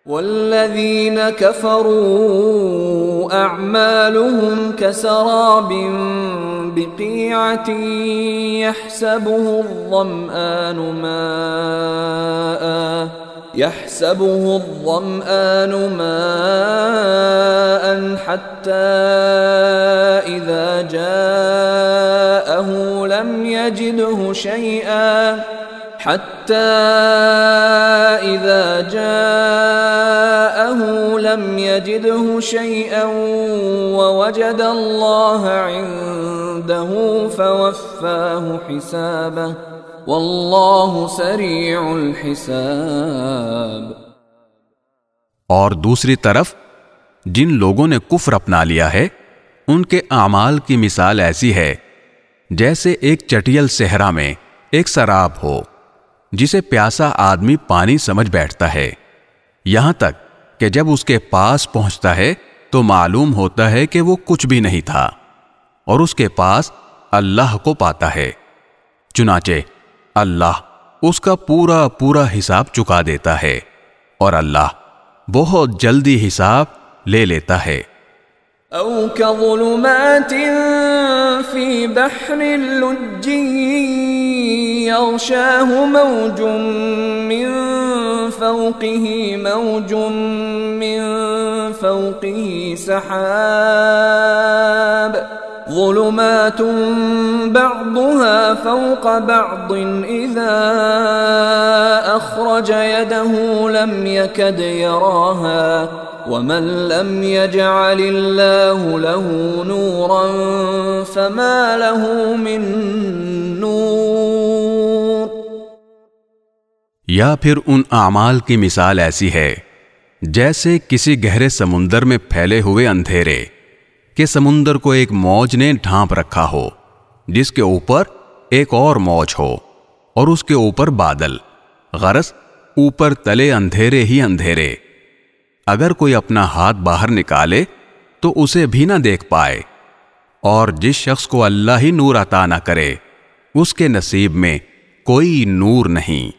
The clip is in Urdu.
والذین کفروا اعمالهم کسراب بقیعة يحسبه الظمآن ماء حتى إذا جاءه لم يجده شيئا ووجد الله عنده فوفاه حسابه واللہ سریع الحساب۔ اور دوسری طرف جن لوگوں نے کفر اپنا لیا ہے ان کے اعمال کی مثال ایسی ہے جیسے ایک چٹیل صحرا میں ایک سراب ہو جسے پیاسا آدمی پانی سمجھ بیٹھتا ہے، یہاں تک کہ جب اس کے پاس پہنچتا ہے تو معلوم ہوتا ہے کہ وہ کچھ بھی نہیں تھا، اور اس کے پاس اللہ کو پاتا ہے، چنانچہ اللہ اس کا پورا پورا حساب چکا دیتا ہے اور اللہ بہت جلدی حساب لے لیتا ہے۔ او كظلمات في بحر لجي يغشاه موج من فوقه سحاب ظلمات بعضها فوق بعض إذا أخرج يده لم يكد يراها ومن لم يجعل الله له نورا فما له من نور۔ یا پھر ان اعمال کی مثال ایسی ہے جیسے کسی گہرے سمندر میں پھیلے ہوئے اندھیرے کہ سمندر کو ایک موج نے ڈھانپ رکھا ہو جس کے اوپر ایک اور موج ہو اور اس کے اوپر بادل، غرض اوپر تلے اندھیرے ہی اندھیرے۔ اگر کوئی اپنا ہاتھ باہر نکالے تو اسے بھی نہ دیکھ پائے، اور جس شخص کو اللہ ہی نور عطا نہ کرے اس کے نصیب میں کوئی نور نہیں۔